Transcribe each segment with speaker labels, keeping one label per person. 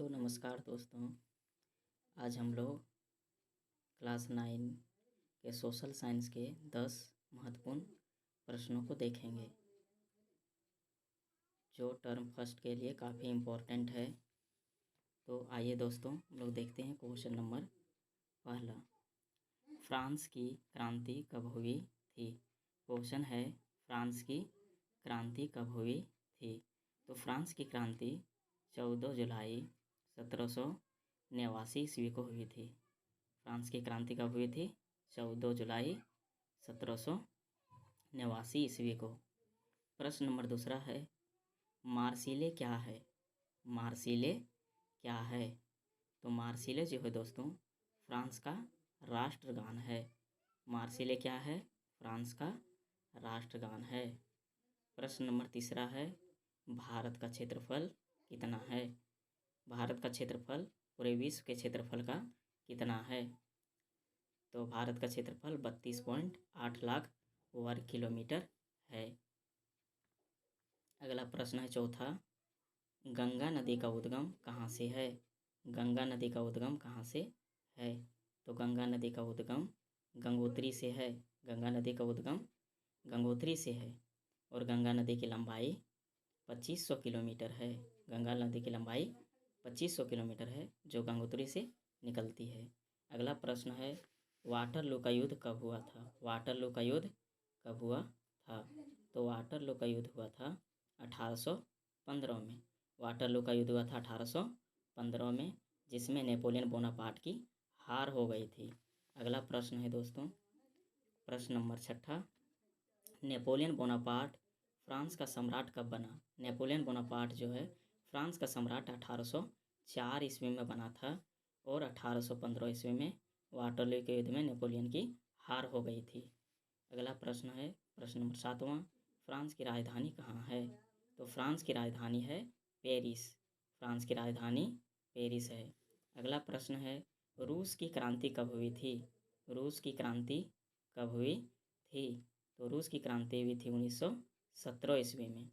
Speaker 1: Hello नमस्कार दोस्तों। आज हम लोग क्लास 9 के सोशल साइंस के 10 महत्वपूर्ण प्रश्नों को देखेंगे जो टर्म फर्स्ट के लिए काफ़ी इम्पोर्टेंट है। तो आइए दोस्तों हम लोग देखते हैं क्वेश्चन नंबर पहला। फ्रांस की क्रांति कब हुई थी? क्वेश्चन है फ्रांस की क्रांति कब हुई थी? तो फ्रांस की क्रांति 14 जुलाई 1789 ईस्वी को हुई थी। फ्रांस की क्रांति कब हुई थी? 14 जुलाई 1789 ईस्वी को। प्रश्न नंबर दूसरा है मार्सिले क्या है? मार्सिले क्या है? तो मार्सिले जो है दोस्तों फ्रांस का राष्ट्रगान है। मार्सिले क्या है? फ्रांस का राष्ट्रगान है। प्रश्न नंबर तीसरा है भारत का क्षेत्रफल कितना है? भारत का क्षेत्रफल पूरे विश्व के क्षेत्रफल का कितना है? तो भारत का क्षेत्रफल 32.8 लाख वर्ग किलोमीटर है। अगला प्रश्न है चौथा, गंगा नदी का उद्गम कहाँ से है? गंगा नदी का उद्गम कहाँ से है? तो गंगा नदी का उद्गम गंगोत्री से है। गंगा नदी का उद्गम गंगोत्री से है और गंगा नदी की लंबाई 2500 किलोमीटर है। गंगा नदी की लंबाई 2500 किलोमीटर है जो गंगोत्री से निकलती है। अगला प्रश्न है वाटरलू का युद्ध कब हुआ था? वाटरलू का युद्ध कब हुआ था? तो वाटरलू का युद्ध हुआ था 1815 में। वाटरलू का युद्ध हुआ था 1815 में, जिसमें नेपोलियन बोनापार्ट की हार हो गई थी। अगला प्रश्न है दोस्तों प्रश्न नंबर छठा, नेपोलियन बोनापार्ट फ्रांस का सम्राट कब बना? नेपोलियन बोनापार्ट जो है फ्रांस का सम्राट 1804 ईस्वी में बना था और 1815 ईस्वी में वाटरलू के युद्ध में नेपोलियन की हार हो गई थी। अगला प्रश्न है प्रश्न नंबर सातवां, फ्रांस की राजधानी कहाँ है? तो फ्रांस की राजधानी है पेरिस। फ्रांस की राजधानी पेरिस है। अगला प्रश्न है रूस की क्रांति कब हुई थी? रूस की क्रांति कब हुई थी? तो रूस की क्रांति हुई थी 1917 ईस्वी में।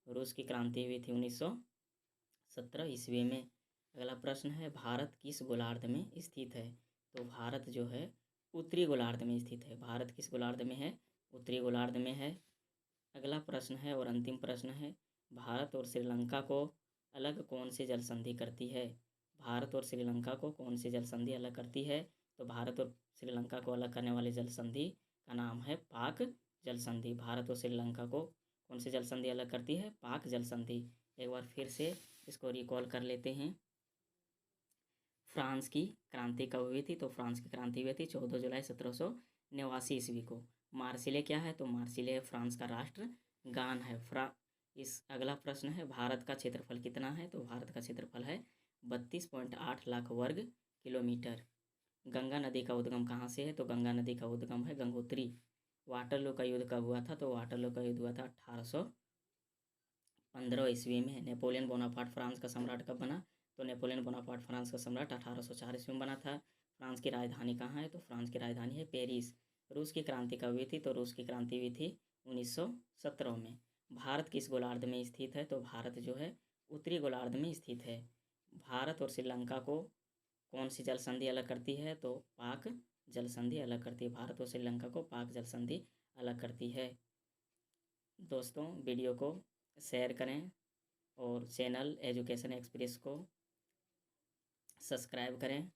Speaker 1: रूस की क्रांति हुई थी 1917 ईस्वी में। अगला प्रश्न है भारत किस गोलार्ध में स्थित है? तो भारत जो है उत्तरी गोलार्ध में स्थित है। भारत किस गोलार्ध में है? उत्तरी गोलार्ध में है। अगला प्रश्न है और अंतिम प्रश्न है भारत और श्रीलंका को अलग कौन सी जल संधि करती है? भारत और श्रीलंका को कौन सी जल संधि अलग करती है? तो भारत और श्रीलंका को अलग करने वाली जल संधि का नाम है पाक जल संधि। भारत और श्रीलंका को कौन सी जल संधि अलग करती है? पाक जल संधि। एक बार फिर से इसको रिकॉल कर लेते हैं। फ्रांस की क्रांति कब हुई थी? तो फ्रांस की क्रांति हुई थी 14 जुलाई 1789 ईस्वी को। मार्सिले क्या है? तो मार्सिले फ्रांस का राष्ट्र गान है। इस अगला प्रश्न है भारत का क्षेत्रफल कितना है? तो भारत का क्षेत्रफल है 32.8 लाख वर्ग किलोमीटर। गंगा नदी का उद्गम कहाँ से है? तो गंगा नदी का उद्गम है गंगोत्री। वाटरलू का युद्ध कब हुआ था? तो वाटरलू का युद्ध हुआ था 1815 ईस्वी में। नेपोलियन बोनापार्ट फ्रांस का सम्राट कब बना? तो नेपोलियन बोनापार्ट फ्रांस का सम्राट 1804 ईस्वी में बना था। फ्रांस की राजधानी कहाँ है? तो फ्रांस की राजधानी है पेरिस। रूस की क्रांति कब हुई थी? तो रूस की क्रांति हुई थी 1917 में। भारत किस गोलार्ध में स्थित है? तो भारत जो है उत्तरी गोलार्ध में स्थित है। भारत और श्रीलंका को कौन सी जल संधि अलग करती है? तो पाक जल संधि अलग करती है। भारत और श्रीलंका को पाक जल संधि अलग करती है। दोस्तों वीडियो को शेयर करें और चैनल एजुकेशन एक्सप्रेस को सब्सक्राइब करें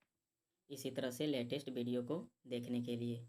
Speaker 1: इसी तरह से लेटेस्ट वीडियो को देखने के लिए।